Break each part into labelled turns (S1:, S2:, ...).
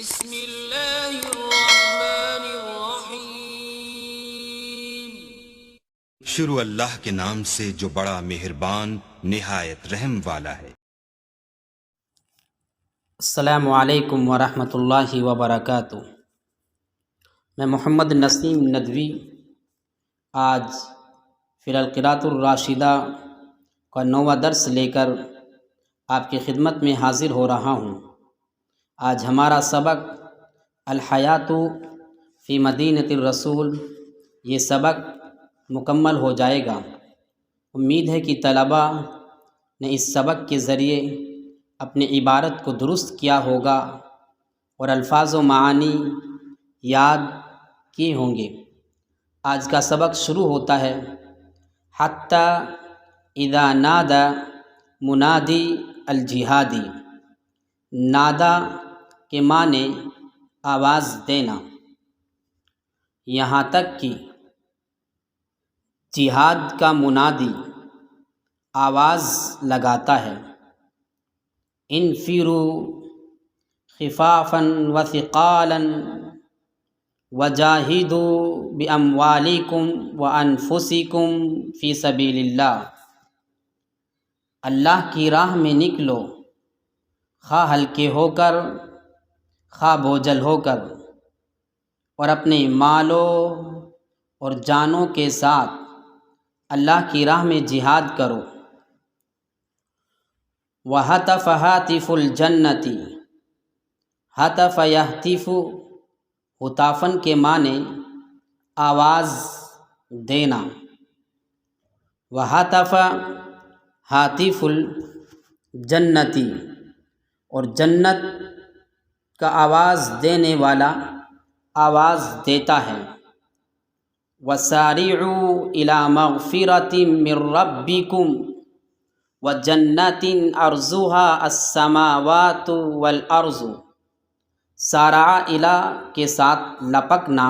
S1: بسم اللہ الرحمن الرحیم۔
S2: شروع اللہ کے نام سے جو بڑا مہربان نہایت رحم والا ہے۔
S3: السلام علیکم ورحمۃ اللہ وبرکاتہ۔ میں محمد نسیم ندوی آج فی القراءۃ الراشدہ کا 9واں درس لے کر آپ کی خدمت میں حاضر ہو رہا ہوں۔ آج ہمارا سبق الحیات فی مدینۃ الرسول، یہ سبق مکمل ہو جائے گا۔ امید ہے کہ طلباء نے اس سبق کے ذریعے اپنی عبارت کو درست کیا ہوگا اور الفاظ و معانی یاد کیے ہوں گے۔ آج کا سبق شروع ہوتا ہے حتی اذا نادى منادی الجہادی۔ نادا کے معنی آواز دینا، یہاں تک کہ جہاد کا منادی آواز لگاتا ہے۔ انفروا خفافا وثقالا وجاہدوا باموالکم وانفسکم فی سبیل اللہ۔ اللہ کی راہ میں نکلو، خواہ ہلکے ہو کر خواہ بوجھل ہو کر، اور اپنے مالوں اور جانوں کے ساتھ اللہ کی راہ میں جہاد کرو۔ وَهَتَفَ هَاتِفُ الْجَنَّةِ، ہتف یہتف ہتافن کے معنی آواز دینا۔ وَهَتَفَ هَاتِفُ الْجَنَّةِ، اور جنت کا آواز دینے والا آواز دیتا ہے۔ وَسَارِعُوا إِلَى مَغْفِرَةٍ مِّن رَّبِّكُمْ وَجَنَّةٍ عَرْضُهَا السَّمَاوَاتُ وَالْأَرْضُ۔ سارع الی کے ساتھ لپکنا،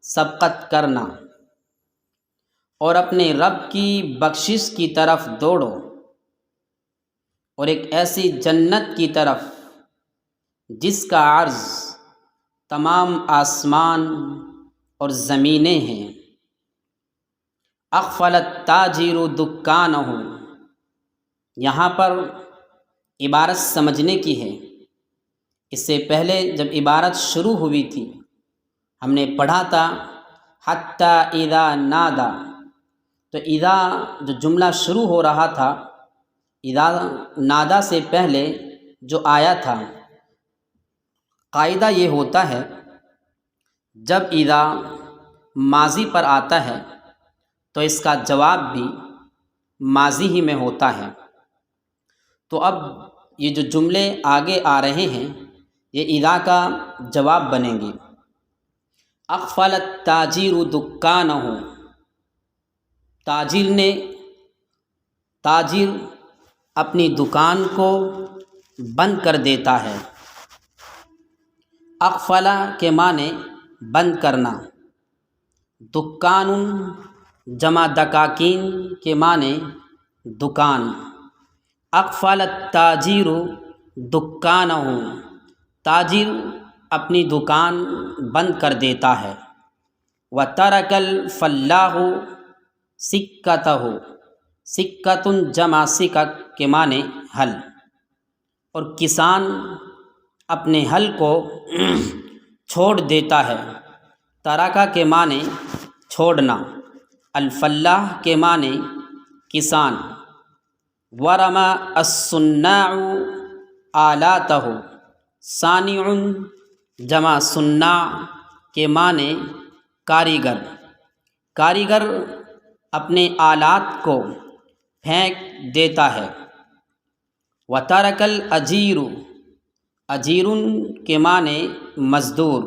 S3: سبقت کرنا، اور اپنے رب کی بخشش کی طرف دوڑو، اور ایک ایسی جنت کی طرف جس کا عرض تمام آسمان اور زمینیں ہیں۔ اقفل التاجر دکانہ، یہاں پر عبارت سمجھنے کی ہے۔ اس سے پہلے جب عبارت شروع ہوئی تھی ہم نے پڑھا تھا حتی اذا نادا، تو اذا جو جملہ شروع ہو رہا تھا، اذا نادا سے پہلے جو آیا تھا، قاعدہ یہ ہوتا ہے جب اذا ماضی پر آتا ہے تو اس کا جواب بھی ماضی ہی میں ہوتا ہے۔ تو اب یہ جو جملے آگے آ رہے ہیں یہ اذا کا جواب بنیں گے۔ اقفل التاجر دکانہ، تاجر اپنی دکان کو بند کر دیتا ہے۔ اقفل کے معنی بند کرنا۔ دکان جمع دکاکین کے معنی دکان۔ اقفل التاجر دکانہ، تاجر اپنی دکان بند کر دیتا ہے۔ وترک الفلاح سکتہ، سکۃ جمع سکک کے معنی ہل، اور کسان اپنے ہل کو چھوڑ دیتا ہے۔ ترکہ کے معنی چھوڑنا، الفلاح کے معنی کسان۔ ورمى الصناع آلاتہ، صانع جمع صناع کے معنی کاریگر، کاریگر اپنے آلات کو پھینک دیتا ہے۔ وترک الاجیر، اجیر کے معنی مزدور،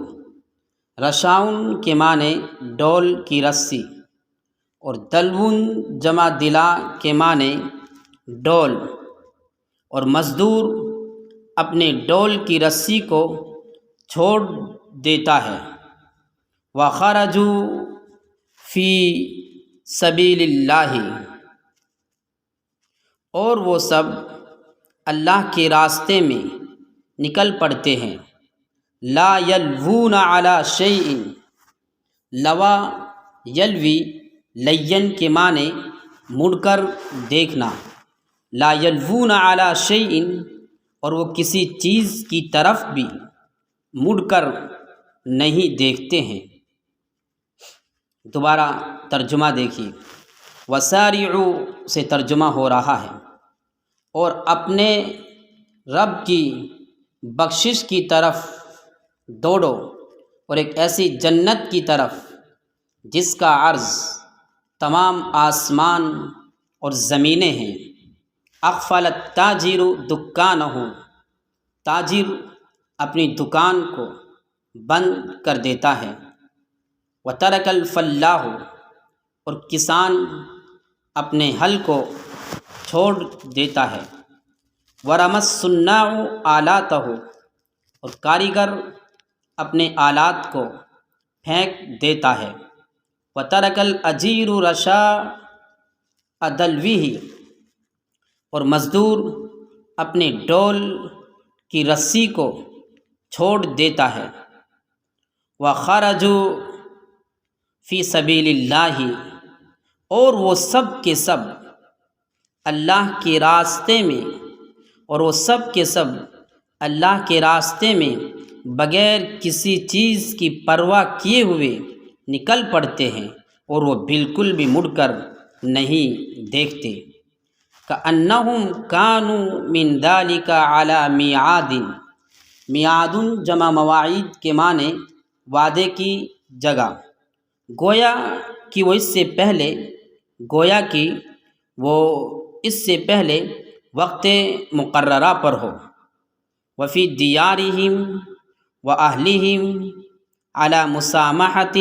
S3: رشاء کے معنی ڈول کی رسی، اور دلو جمع دلا کے معنی ڈول، اور مزدور اپنے ڈول کی رسی کو چھوڑ دیتا ہے۔ وخرجوا فی سبیل اللہ، اور وہ سب اللہ کے راستے میں نکل پڑتے ہیں۔ لا یلوون علی شیء، لوا یلوی لین کے معنی مڑ کر دیکھنا، لا یلوون علی شیء، اور وہ کسی چیز کی طرف بھی مڑ کر نہیں دیکھتے ہیں۔ دوبارہ ترجمہ دیکھیے، وسارعوا سے ترجمہ ہو رہا ہے، اور اپنے رب کی بخشش کی طرف دوڑو، اور ایک ایسی جنت کی طرف جس کا عرض تمام آسمان اور زمینیں ہیں۔ اغفل التاجر دکانہ، تاجر اپنی دکان کو بند کر دیتا ہے۔ وترک الفلاح، اور کسان اپنے حل کو چھوڑ دیتا ہے۔ ورمى الصناع آلاتہ، اور کاریگر اپنے آلات کو پھینک دیتا ہے۔ وترک الاجیر رشاء دلوہ، اور مزدور اپنے ڈول کی رسی کو چھوڑ دیتا ہے۔ وخرجوا فی سبیل اللہ، اور وہ سب کے سب اللہ کے راستے میں، اور وہ سب کے سب اللہ کے راستے میں بغیر کسی چیز کی پرواہ کیے ہوئے نکل پڑتے ہیں، اور وہ بالکل بھی مڑ کر نہیں دیکھتے۔ کأنہم کانوا من ذلک علی میعاد، میعاد جمع مواعید کے معنی وعدے کی جگہ، گویا کہ وہ اس سے پہلے وقت مقررہ پر ہو۔ وفی دیارہم واہلہم علی مسامحۃ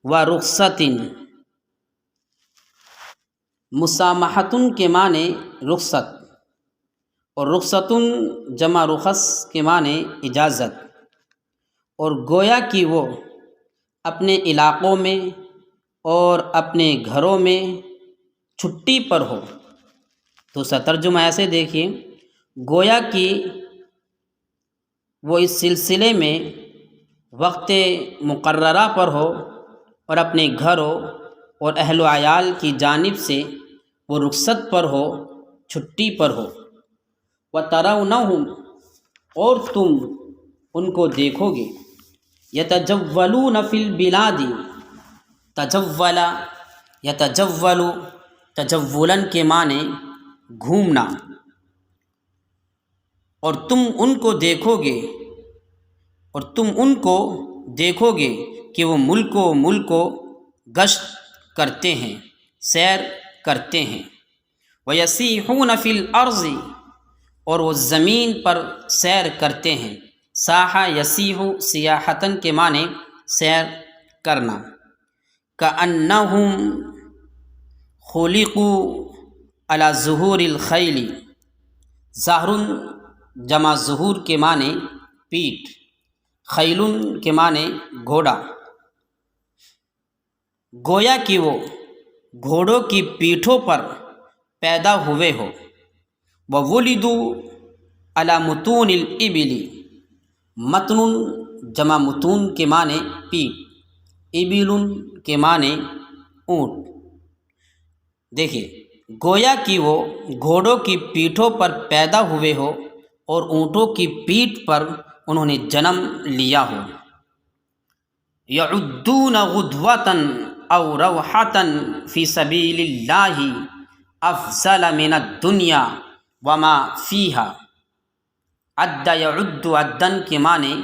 S3: ورخصۃ، مسامحۃ کے معنی رخصت، اور رخصۃ جمع رخص کے معنی اجازت، اور گویا کہ وہ اپنے علاقوں میں اور اپنے گھروں میں چھٹی پر ہو۔ دوسرا ترجمہ ایسے دیکھیے، گویا کہ وہ اس سلسلے میں وقت مقررہ پر ہو، اور اپنے گھروں اور اہل و عیال کی جانب سے وہ رخصت پر ہو، چھٹی پر ہو۔ وَتَرَوْنَهُمْ، اور تم ان کو دیکھو گے، یتجولون فی البلاد، تجول یتجول، تجولن کے معنی گھومنا، اور تم ان کو دیکھو گے کہ وہ ملک و گشت کرتے ہیں، سیر کرتے ہیں۔ وَيَسِيحُونَ فِي الْأَرْضِ، اور وہ زمین پر سیر کرتے ہیں۔ ساحہ یسیح سیاحتاً کے معنی سیر کرنا۔ کأنہم خلقوا علی ظہور الخیل، ظہر جمع ظہور کے معنی پیٹھ، خیل کے معنی گھوڑا، گویا کہ وہ گھوڑوں کی پیٹھوں پر پیدا ہوئے ہو۔ وَوُلِدُوا علی متون الابل، متن جمع متون کے معنی پیٹھ، ابل کے معنی اونٹ۔ دیکھیے، گویا کہ وہ گھوڑوں کی پیٹھوں پر پیدا ہوئے ہو اور اونٹوں کی پیٹھ پر انہوں نے جنم لیا ہو۔ یعدون غدوۃ او روحۃ فی سبیل اللہ افضل من الدنیا وما فیہا۔ عد یعد، عدن کے معنی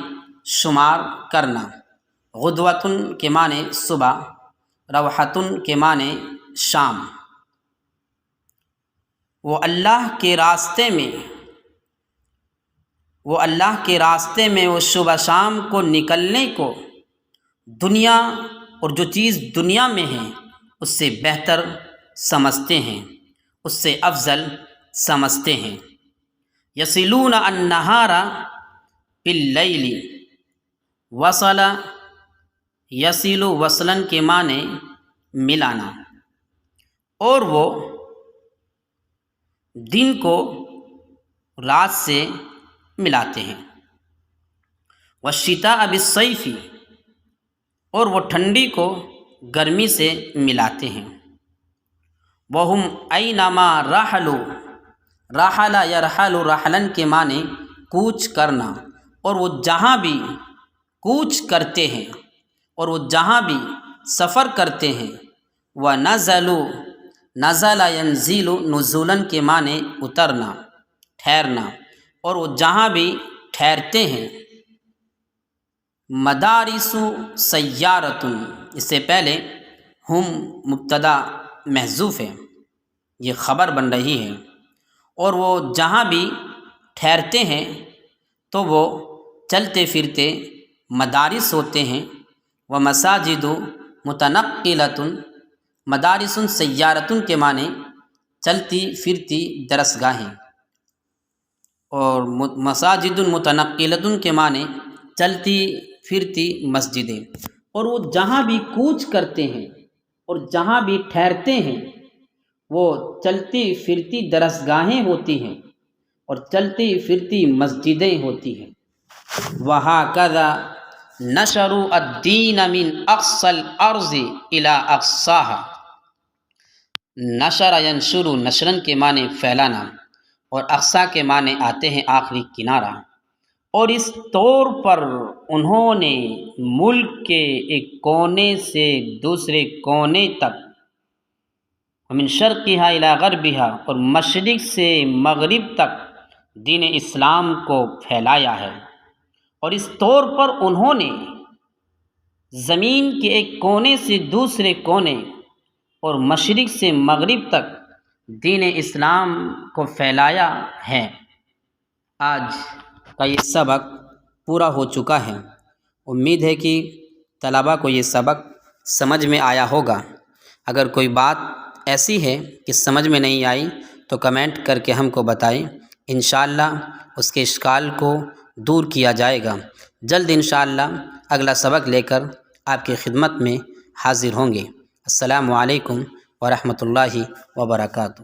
S3: شمار کرنا، غدوۃ کے معنی صبح، روحۃ کے معنی شام۔ وہ اللہ کے راستے میں وہ صبح شام کو نکلنے کو دنیا اور جو چیز دنیا میں ہے اس سے بہتر سمجھتے ہیں، اس سے افضل سمجھتے ہیں۔ یصلون النہار باللیل، وصل یصل وصلاً کے معنی ملانا، اور وہ دن کو رات سے ملاتے ہیں۔ والشتاء بالصيف، اور وہ ٹھنڈی کو گرمی سے ملاتے ہیں۔ وہم اینما رحلوا، رحل یرحل رحلن کے معنی کوچ کرنا، اور وہ جہاں بھی کوچ کرتے ہیں، اور وہ جہاں بھی سفر کرتے ہیں۔ وَنَزَلُوا، نزل ینزل نزولاً کے معنی اترنا، ٹھہرنا، اور وہ جہاں بھی ٹھہرتے ہیں۔ مدارس سیارۃ، اس سے پہلے ہم مبتدا محذوف ہے، یہ خبر بن رہی ہے، اور وہ جہاں بھی ٹھہرتے ہیں تو وہ چلتے پھرتے مدارس ہوتے ہیں۔ ومساجد متنقلۃ، مدارس سیارۃ کے معنی چلتی پھرتی درسگاہیں، اور مساجد متنقلۃ کے معنی چلتی پھرتی مسجدیں۔ اور وہ جہاں بھی کوچ کرتے ہیں اور جہاں بھی ٹھہرتے ہیں وہ چلتی پھرتی درسگاہیں ہوتی ہیں اور چلتی پھرتی مسجدیں ہوتی ہیں۔ وَهَكَذَا نَشَرُوا الدِّينَ مِنْ أَقْصَى الْأَرْضِ إِلَىٰ أَقْصَاهَا، نشر ینشر، نشرن کے معنی پھیلانا، اور اقصا کے معنی آتے ہیں آخری کنارہ۔ اور اس طور پر انہوں نے ملک کے ایک کونے سے دوسرے کونے تک، ومن شرقہا الی غربہا، اور مشرق سے مغرب تک دین اسلام کو پھیلایا ہے۔ اور اس طور پر انہوں نے زمین کے ایک کونے سے دوسرے کونے اور مشرق سے مغرب تک دین اسلام کو پھیلایا ہے۔ آج کا یہ سبق پورا ہو چکا ہے۔ امید ہے کہ طلباء کو یہ سبق سمجھ میں آیا ہوگا۔ اگر کوئی بات ایسی ہے کہ سمجھ میں نہیں آئی تو کمنٹ کر کے ہم کو بتائیں، انشاءاللہ اس کے اشکال کو دور کیا جائے گا۔ جلد انشاءاللہ اگلا سبق لے کر آپ کی خدمت میں حاضر ہوں گے۔ السلام علیکم ورحمۃ اللہ وبرکاتہ۔